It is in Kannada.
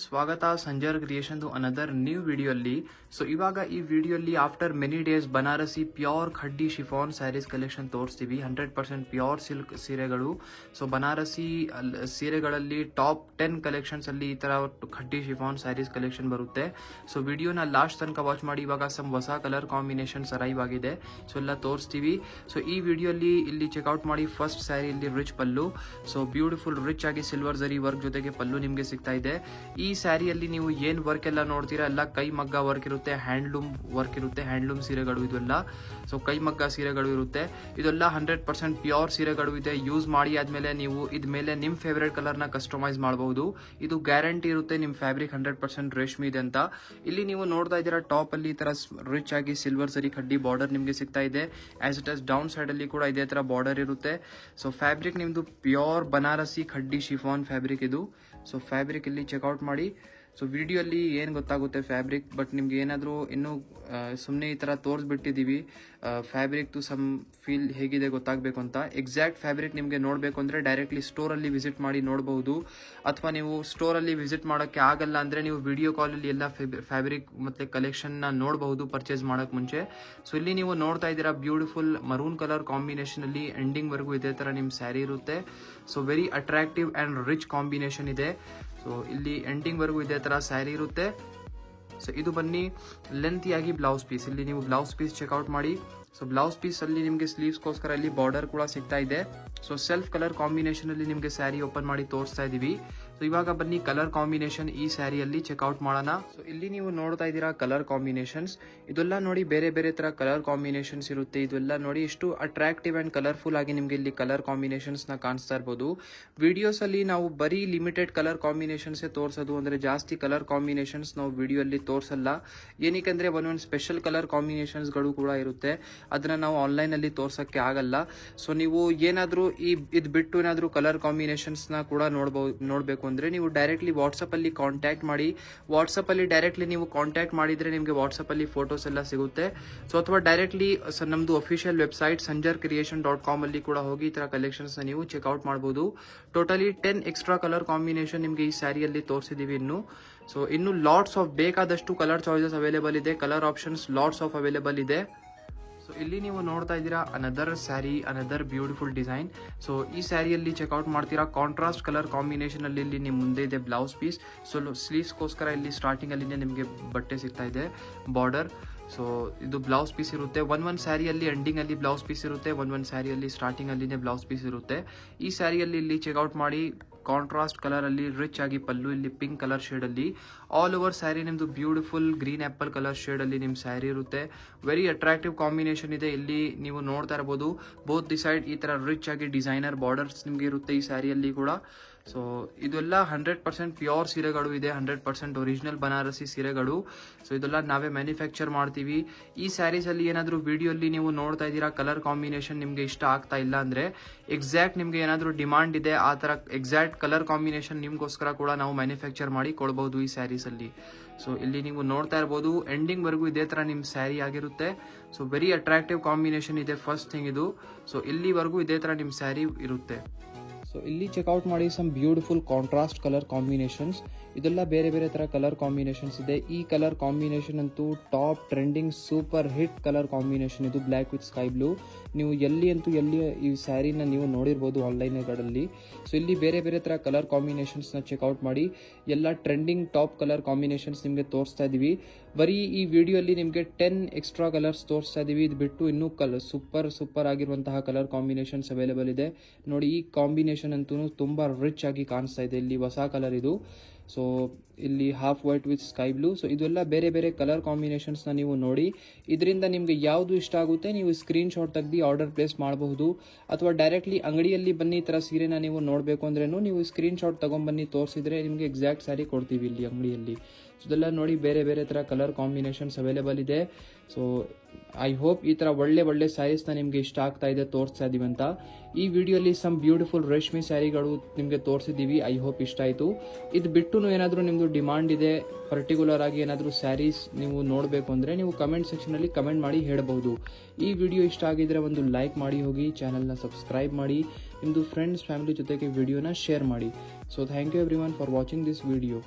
ಸ್ವಾಗತ Sanjar creation another new video ಅಲ್ಲಿ. ಸೊ ಇವಾಗ ಈ ವಿಡಿಯೋಲಿ after many days Banarasi pure khadi chiffon sarees collection ತೋರಿಸ್ತೀವಿ. 100% ಪ್ಯೂರ್ ಸಿಲ್ಕ್ ಸೀರೆಗಳು. ಸೊ ಬನಾರಸಿ ಸೀರೆಗಳಲ್ಲಿ ಟಾಪ್ 10 ಕಲೆಕ್ಷನ್ಸ್ ಅಲ್ಲಿ ಈ ತರ ಖಡ್ಡಿ ಶಿಫಾನ್ ಸ್ಯಾರೀಸ್ ಕಲೆಕ್ಷನ್ ಬರುತ್ತೆ. ಸೊ ವಿಡಿಯೋನ ಲಾಸ್ಟ್ ತನಕ ವಾಚ್ ಮಾಡಿ. ಇವಾಗ ಸಮ್ ಹೊಸ ಕಲರ್ ಕಾಂಬಿನೇಷನ್ಸ್ ಅರೈವ್ ಆಗಿದೆ. ಸೊ ಎಲ್ಲ ತೋರಿಸ್ತೀವಿ. ಸೊ ಈ ವಿಡಿಯೋಲಿ ಇಲ್ಲಿ ಚೆಕ್ಔಟ್ ಮಾಡಿ. ಫಸ್ಟ್ ಸ್ಯಾರಿ ಇಲ್ಲಿ ರಿಚ್ ಪಲ್ಲು. ಸೊ ಬ್ಯೂಟಿಫುಲ್ ರಿಚ್ ಆಗಿ ಸಿಲ್ವರ್ ಜರಿ ವರ್ಕ್ ಜೊತೆಗೆ ಪಲ್ಲು ನಿಮ್ಗೆ ಸಿಗ್ತಾ ಇದೆ. ಈ ಸ್ಯಾರಿಯಲ್ಲಿ ನೀವು ಏನ್ ವರ್ಕ್ ಎಲ್ಲ ನೋಡ್ತೀರಾ ಎಲ್ಲ ಕೈ ಮಗ್ಗ ವರ್ಕ್ ಇರುತ್ತೆ, ಹ್ಯಾಂಡ್ಲೂಮ್ ವರ್ಕ್ ಇರುತ್ತೆ. ಹ್ಯಾಂಡ್ಲೂಮ್ ಸೀರೆಗಳು ಇದೆಲ್ಲ. ಸೊ ಕೈ ಮಗ್ಗ ಸೀರೆಗಳು ಇರುತ್ತೆ. ಇದೆಲ್ಲ 100% ಪ್ಯೂರ್ ಸೀರೆಗಳು ಇದೆ. ಯೂಸ್ ಮಾಡಿ ಆದ್ಮೇಲೆ ನೀವು ಇದ್ಮೇಲೆ ನಿಮ್ ಫೇವರೇಟ್ ಕಲರ್ ನ ಕಸ್ಟಮೈಸ್ ಮಾಡಬಹುದು. ಇದು ಗ್ಯಾರಂಟಿ ಇರುತ್ತೆ ನಿಮ್ ಫ್ಯಾಬ್ರಿಕ್ 100% ರೇಷ್ಮೆ ಇದೆ ಅಂತ. ಇಲ್ಲಿ ನೀವು ನೋಡ್ತಾ ಇದ್ದೀರಾ ಟಾಪ್ ಅಲ್ಲಿ ಈ ತರ ರಿಚ್ ಆಗಿ ಸಿಲ್ವರ್ ಸರಿ ಖಡ್ಡಿ ಬಾರ್ಡರ್ ನಿಮ್ಗೆ ಸಿಗ್ತಾ ಇದೆ. As it as down side ಅಲ್ಲಿ ಕೂಡ ಇದೇ ತರ ಬಾರ್ಡರ್ ಇರುತ್ತೆ. ಸೊ ಫ್ಯಾಬ್ರಿಕ್ ನಿಮ್ದು pure Banarasi khaddi chiffon fabric ಇದು. ಸೊ ಫ್ಯಾಬ್ರಿಕ್ ಇಲ್ಲಿ ಚೆಕ್ಔಟ್ ಮಾಡಿ. ಸೊ ವಿಡಿಯೋಲಿ ಏನು ಗೊತ್ತಾಗುತ್ತೆ ಫ್ಯಾಬ್ರಿಕ್, ಬಟ್ ನಿಮ್ಗೆ ಏನಾದರೂ ಇನ್ನೂ ಸುಮ್ಮನೆ ಈ ಥರ ತೋರಿಸ್ಬಿಟ್ಟಿದ್ದೀವಿ. ಫ್ಯಾಬ್ರಿಕ್ದು ಸಮ್ ಫೀಲ್ ಹೇಗಿದೆ ಗೊತ್ತಾಗಬೇಕು ಅಂತ. ಎಕ್ಸಾಕ್ಟ್ ಫ್ಯಾಬ್ರಿಕ್ ನಿಮಗೆ ನೋಡಬೇಕು ಅಂದರೆ ಡೈರೆಕ್ಟ್ಲಿ ಸ್ಟೋರಲ್ಲಿ ವಿಸಿಟ್ ಮಾಡಿ ನೋಡಬಹುದು. ಅಥವಾ ನೀವು ಸ್ಟೋರಲ್ಲಿ ವಿಸಿಟ್ ಮಾಡೋಕ್ಕೆ ಆಗಲ್ಲ ಅಂದರೆ ನೀವು ವಿಡಿಯೋ ಕಾಲಲ್ಲಿ ಎಲ್ಲ ಫ್ಯಾಬ್ರಿಕ್ ಮತ್ತು ಕಲೆಕ್ಷನ್ನ ನೋಡಬಹುದು ಪರ್ಚೇಸ್ ಮಾಡೋಕ್ಕೆ ಮುಂಚೆ. ಸೊ ಇಲ್ಲಿ ನೀವು ನೋಡ್ತಾ ಇದ್ದೀರಾ ಬ್ಯೂಟಿಫುಲ್ ಮರೂನ್ ಕಲರ್ ಕಾಂಬಿನೇಷನಲ್ಲಿ ಎಂಡಿಂಗ್ವರೆಗೂ ಇದೇ ಥರ ನಿಮ್ಮ ಸ್ಯಾರಿ ಇರುತ್ತೆ. So very attractive and rich combination ಇದೆ. ಸೊ ಇಲ್ಲಿ ಎಂಡಿಂಗ್ ವರೆಗೂ ಇದೇ ತರ ಸ್ಯಾರಿ ಇರುತ್ತೆ. ಸೊ ಇದು ಬನ್ನಿ ಲೆಂತಿಯಾಗಿ ಬ್ಲೌಸ್ ಪೀಸ್. ಇಲ್ಲಿ ನೀವು ಬ್ಲೌಸ್ ಪೀಸ್ ಚೆಕ್ಔಟ್ ಮಾಡಿ. ಸೊ ಬ್ಲೌಸ್ ಪೀಸ್ ಅಲ್ಲಿ ನಿಮಗೆ ಸ್ಲೀವ್ಸ್ಗೋಸ್ಕರ ಇಲ್ಲಿ ಬಾರ್ಡರ್ ಕೂಡ ಸಿಗ್ತಾ ಇದೆ. ಸೊ ಸೆಲ್ಫ್ ಕಲರ್ ಕಾಂಬಿನೇಷನ್ ಅಲ್ಲಿ ನಿಮಗೆ ಸ್ಯಾರಿ ಓಪನ್ ಮಾಡಿ ತೋರಿಸ್ತಾ ಇದೀವಿ. ಸೊ ಇವಾಗ ಬನ್ನಿ ಕಲರ್ ಕಾಂಬಿನೇಷನ್ ಈ ಸ್ಯಾರಿಯಲ್ಲಿ ಚೆಕ್ಔಟ್ ಮಾಡೋಣ. ಸೊ ಇಲ್ಲಿ ನೀವು ನೋಡ್ತಾ ಇದ್ದೀರಾ ಕಲರ್ ಕಾಂಬಿನೇಷನ್ಸ್. ಇದೆಲ್ಲ ನೋಡಿ ಬೇರೆ ಬೇರೆ ತರ ಕಲರ್ ಕಾಂಬಿನೇಷನ್ಸ್ ಇರುತ್ತೆ. ಇದೆಲ್ಲ ನೋಡಿ ಎಷ್ಟು ಅಟ್ರಾಕ್ಟಿವ್ ಅಂಡ್ ಕಲರ್ಫುಲ್ ಆಗಿ ನಿಮ್ಗೆ ಇಲ್ಲಿ ಕಲರ್ ಕಾಂಬಿನೇಷನ್ಸ್ ನ ಕಾಣಿಸ್ತಾ ಇರಬಹುದು. ವಿಡಿಯೋಸ್ ಅಲ್ಲಿ ನಾವು ಬರೀ ಲಿಮಿಟೆಡ್ ಕಲರ್ ಕಾಂಬಿನೇಷನ್ಸ್ ತೋರಿಸೋದು, ಅಂದ್ರೆ ಜಾಸ್ತಿ ಕಲರ್ ಕಾಂಬಿನೇಷನ್ಸ್ ನಾವು ವಿಡಿಯೋ ಅಲ್ಲಿ ತೋರಿಸಲ್ಲ. ಏನಕ್ಕೆ ಒಂದೊಂದು ಸ್ಪೆಷಲ್ ಕಲರ್ ಕಾಂಬಿನೇಷನ್ಸ್ ಗಳು ಕೂಡ ಇರುತ್ತೆ. ಅದನ್ನ ನಾವು ಆನ್ಲೈನ್ ಅಲ್ಲಿ ತೋರ್ಸಕ್ಕೆ ಆಗಲ್ಲ. ಸೊ ನೀವು ಏನಾದ್ರೂ ಇದ್ ಬಿಟ್ಟು ಏನಾದ್ರೂ ಕಲರ್ ಕಾಂಬಿನೇಷನ್ಸ್ ನ ಕೂಡ ನೋಡ್ಬೇಕು ಅಂದ್ರೆ ನೀವು ಡೈರೆಕ್ಟ್ಲಿ ವಾಟ್ಸ್ಆಪ್ ಅಲ್ಲಿ ಕಾಂಟ್ಯಾಕ್ಟ್ ಮಾಡಿ. ವಾಟ್ಸ್ಆಪ್ ಅಲ್ಲಿ ಡೈರೆಕ್ಟ್ಲಿ ನೀವು ಕಾಂಟ್ಯಾಕ್ಟ್ ಮಾಡಿದ್ರೆ ನಿಮಗೆ ವಾಟ್ಸ್ಆಪ್ ಅಲ್ಲಿ ಫೋಟೋಸ್ ಎಲ್ಲ ಸಿಗುತ್ತೆ. ಸೊ ಅಥವಾ ಡೈರೆಕ್ಟ್ಲಿ ನಮ್ದು ಅಫಿಷಿಯಲ್ ವೆಬ್ಸೈಟ್ sanjarcreation.com ಅಲ್ಲಿ ಕೂಡ ಹೋಗಿ ಈ ತರ ಕಲೆಕ್ಷನ್ಸ್ ನ ನೀವು ಚೆಕ್ಔಟ್ ಮಾಡಬಹುದು. ಟೋಟಲಿ 10 ಎಕ್ಸ್ಟ್ರಾ ಕಲರ್ ಕಾಂಬಿನೇಷನ್ ನಿಮ್ಗೆ ಈ ಸ್ಯಾರಿಯಲ್ಲಿ ತೋರಿಸಿದೀವಿ ಇನ್ನು. ಸೊ ಇನ್ನು ಲಾಟ್ಸ್ ಆಫ್ ಬೇಕಾದಷ್ಟು ಕಲರ್ ಚಾಯ್ಸಸ್ ಅವೈಲೇಬಲ್ ಇದೆ. Colour options lots of available ಇದೆ. ಸೊ ಇಲ್ಲಿ ನೀವು ನೋಡ್ತಾ ಇದ್ದೀರಾ another sari, another beautiful design. So ಈ ಸ್ಯಾರಿಯಲ್ಲಿ ಚೆಕ್ಔಟ್ ಮಾಡ್ತೀರಾ ಕಾಂಟ್ರಾಸ್ಟ್ ಕಲರ್ ಕಾಂಬಿನೇಷನ್ ಅಲ್ಲಿ ಇಲ್ಲಿ ನಿಮ್ ಮುಂದೆ ಇದೆ ಬ್ಲೌಸ್ ಪೀಸ್. ಸೊ ಸ್ಲೀವ್ಸ್ಗೋಸ್ಕರ ಇಲ್ಲಿ ಸ್ಟಾರ್ಟಿಂಗ್ ಅಲ್ಲಿ ನಿಮಗೆ ಬಟ್ಟೆ ಸಿಗ್ತಾ ಇದೆ ಬಾರ್ಡರ್. ಸೊ ಇದು ಬ್ಲೌಸ್ ಪೀಸ್ ಇರುತ್ತೆ. ಒಂದ್ ಸ್ಯಾರಿಯಲ್ಲಿ ಎಂಡಿಂಗ್ ಅಲ್ಲಿ ಬ್ಲೌಸ್ ಪೀಸ್ ಇರುತ್ತೆ, ಒಂದ್ ಸ್ಯಾರಿಯಲ್ಲಿ ಸ್ಟಾರ್ಟಿಂಗ್ ಅಲ್ಲಿನೇ ಬ್ಲೌಸ್ ಪೀಸ್ ಇರುತ್ತೆ. ಈ ಸ್ಯಾರಿಯಲ್ಲಿ ಇಲ್ಲಿ ಚೆಕ್ಔಟ್ ಮಾಡಿ ಕಾಂಟ್ರಾಸ್ಟ್ ಕಲರ್ ಅಲ್ಲಿ ರಿಚ್ ಆಗಿ ಪಲ್ಲು, ಇಲ್ಲಿ ಪಿಂಕ್ ಕಲರ್ ಶೇಡ್ ಅಲ್ಲಿ ಆಲ್ ಓವರ್ ಸ್ಯಾರಿ ನಿಮ್ದು beautiful green apple colour shade ಅಲ್ಲಿ ನಿಮ್ ಸ್ಯಾರಿ ಇರುತ್ತೆ. ವೆರಿ ಅಟ್ರಾಕ್ಟಿವ್ ಕಾಂಬಿನೇಷನ್ ಇದೆ. ಇಲ್ಲಿ ನೀವು ನೋಡ್ತಾ ಇರಬಹುದು ಬೋತ್ ದಿ ಸೈಡ್ ಈ ತರ ರಿಚ್ ಆಗಿ ಡಿಸೈನರ್ ಬಾರ್ಡರ್ಸ್ ನಿಮ್ಗೆ ಇರುತ್ತೆ ಈ ಸ್ಯಾರಿಯಲ್ಲಿ ಕೂಡ. ಸೊ ಇದೆಲ್ಲ 100% ಪ್ಯೂರ್ ಸೀರೆಗಳು ಇದೆ, 100% ಒರಿಜಿನಲ್ ಬನಾರಸಿ ಸೀರೆಗಳು. ಸೊ ಇದೆಲ್ಲ ನಾವೇ ಮ್ಯಾನುಫ್ಯಾಕ್ಚರ್ ಮಾಡ್ತೀವಿ. ಈ ಸ್ಯಾರೀಸ್ ಅಲ್ಲಿ ಏನಾದ್ರು ವಿಡಿಯೋಲಿ ನೀವು ನೋಡ್ತಾ ಇದ್ದೀರಾ ಕಲರ್ ಕಾಂಬಿನೇಷನ್ ನಿಮ್ಗೆ ಇಷ್ಟ ಆಗ್ತಾ ಇಲ್ಲ ಅಂದ್ರೆ ಎಕ್ಸಾಕ್ಟ್ ನಿಮ್ಗೆ ಏನಾದ್ರು ಡಿಮಾಂಡ್ ಇದೆ ಆ ತರ ಎಕ್ಸಾಕ್ಟ್ ಕಲರ್ ಕಾಂಬಿನೇಷನ್ ನಿಮ್ಗೋಸ್ಕರ ಕೂಡ ನಾವು ಮ್ಯಾನುಫ್ಯಾಕ್ಚರ್ ಮಾಡಿ ಕೊಡಬಹುದು ಈ ಸ್ಯಾರೀಸ್ ಅಲ್ಲಿ. ಸೊ ಇಲ್ಲಿ ನೀವು ನೋಡ್ತಾ ಇರಬಹುದು ಎಂಡಿಂಗ್ ವರೆಗೂ ಇದೇ ತರ ನಿಮ್ ಸ್ಯಾರಿ ಆಗಿರುತ್ತೆ. ಸೊ ವೆರಿ ಅಟ್ರಾಕ್ಟಿವ್ ಕಾಂಬಿನೇಷನ್ ಇದೆ ಫಸ್ಟ್ ಥಿಂಗ್ ಇದು. ಸೊ ಇಲ್ಲಿವರೆಗೂ ಇದೇ ತರ ನಿಮ್ ಸ್ಯಾರಿ ಇರುತ್ತೆ. ಸೊ ಇಲ್ಲಿ ಚೆಕ್ಔಟ್ ಮಾಡಿ some beautiful contrast colour combinations. ಇದೆಲ್ಲ ಬೇರೆ ಬೇರೆ ತರ ಕಲರ್ ಕಾಂಬಿನೇಷನ್ಸ್ ಇದೆ. ಈ ಕಲರ್ ಕಾಂಬಿನೇಷನ್ ಅಂತೂ top trending super hit colour combination ಇದು, ಬ್ಲ್ಯಾಕ್ ವಿತ್ ಸ್ಕೈ ಬ್ಲೂ. ನೀವು ಎಲ್ಲಿ ಈ ಸ್ಯಾರಿನ ನೀವು ನೋಡಿರ್ಬೋದು ಆನ್ಲೈನ್ಗಳಲ್ಲಿ. ಸೊ ಇಲ್ಲಿ ಬೇರೆ ಬೇರೆ ತರ ಕಲರ್ ಕಾಂಬಿನೇಷನ್ಸ್ ನ ಚೆಕ್ಔಟ್ ಮಾಡಿ. ಎಲ್ಲ ಟ್ರೆಂಡಿಂಗ್ ಟಾಪ್ ಕಲರ್ ಕಾಂಬಿನೇಷನ್ಸ್ ನಿಮಗೆ ತೋರಿಸ್ತಾ ಇದೀವಿ. ಬರೀ ಈ ವಿಡಿಯೋಲಿ ನಿಮಗೆ 10 ಎಕ್ಸ್ಟ್ರಾ ಕಲರ್ಸ್ ತೋರಿಸ್ತಾ ಇದೀವಿ. ಇದು ಬಿಟ್ಟು ಇನ್ನೂ ಸೂಪರ್ ಆಗಿರುವಂತಹ ಕಲರ್ ಕಾಂಬಿನೇಷನ್ಸ್ ಅವೈಲೇಬಲ್ ಇದೆ. ನೋಡಿ ಈ ಕಾಂಬಿನೇಷನ್ ಅಂತೂ ತುಂಬಾ ರಿಚ್ ಆಗಿ ಕಾಣಿಸ್ತಾ ಇದೆ. ಇಲ್ಲಿ ಹೊಸ ಕಲರ್ ಇದು. ಸೊ ಇಲ್ಲಿ half white with sky blue. So ಇದೆಲ್ಲ ಬೇರೆ ಬೇರೆ ಕಲರ್ ಕಾಂಬಿನೇಷನ್ಸ್ ನ ನೀವು ನೋಡಿ ಇದರಿಂದ ನಿಮ್ಗೆ ಯಾವ್ದು ಇಷ್ಟ ಆಗುತ್ತೆ ನೀವು ಸ್ಕ್ರೀನ್ ಶಾಟ್ ತೆಗೆದು ಆರ್ಡರ್ ಪ್ಲೇಸ್ ಮಾಡಬಹುದು. ಅಥವಾ ಡೈರೆಕ್ಟ್ಲಿ ಅಂಗಡಿಯಲ್ಲಿ ಬನ್ನಿ ಈ ತರ ಸೀರೆನ ನೀವು ನೋಡ್ಬೇಕು ಅಂದ್ರೇನು ನೀವು ಸ್ಕ್ರೀನ್ ಶಾಟ್ ತಗೊಂಡ್ಬನ್ನಿ ತೋರಿಸಿದ್ರೆ ನಿಮ್ಗೆ ಎಕ್ಸಾಕ್ಟ್ ಸ್ಯಾರಿ ಕೊಡ್ತೀವಿ ಇಲ್ಲಿ ಅಂಗಡಿಯಲ್ಲಿ. ಇದೆಲ್ಲ ನೋಡಿ ಬೇರೆ ಬೇರೆ ಥರ ಕಲರ್ ಕಾಂಬಿನೇಷನ್ಸ್ ಅವೈಲೇಬಲ್ ಇದೆ. ಸೊ ಐ ಹೋಪ್ ಈ ಥರ ಒಳ್ಳೆ ಸ್ಯಾರೀಸ್ನ ನಿಮಗೆ ಇಷ್ಟ ಆಗ್ತಾ ಇದೆ ತೋರಿಸ್ತಾ ಇದೀವಿ ಅಂತ. ಈ ವಿಡಿಯೋಲಿ ಸಮ್ ಬ್ಯೂಟಿಫುಲ್ ರೇಷ್ಮೆ ಸ್ಯಾರಿಗಳು ನಿಮಗೆ ತೋರಿಸಿದ್ದೀವಿ. ಐ ಹೋಪ್ ಇಷ್ಟ ಆಯಿತು. ಇದು ಬಿಟ್ಟು ಏನಾದರೂ ನಿಮ್ಮದು ಡಿಮಾಂಡ್ ಇದೆ, ಪರ್ಟಿಕ್ಯುಲರ್ ಆಗಿ ಏನಾದರೂ ಸ್ಯಾರೀಸ್ ನೀವು ನೋಡಬೇಕು ಅಂದರೆ ನೀವು ಕಮೆಂಟ್ ಸೆಕ್ಷನಲ್ಲಿ ಕಮೆಂಟ್ ಮಾಡಿ ಹೇಳಬಹುದು. ಈ ವಿಡಿಯೋ ಇಷ್ಟ ಆಗಿದ್ರೆ ಒಂದು ಲೈಕ್ ಮಾಡಿ ಹೋಗಿ, ಚಾನಲ್ನ ಸಬ್ಸ್ಕ್ರೈಬ್ ಮಾಡಿ, ನಿಮ್ಮದು ಫ್ರೆಂಡ್ಸ್ ಫ್ಯಾಮಿಲಿ ಜೊತೆಗೆ ವಿಡಿಯೋನ ಶೇರ್ ಮಾಡಿ. So thank you everyone for watching this video.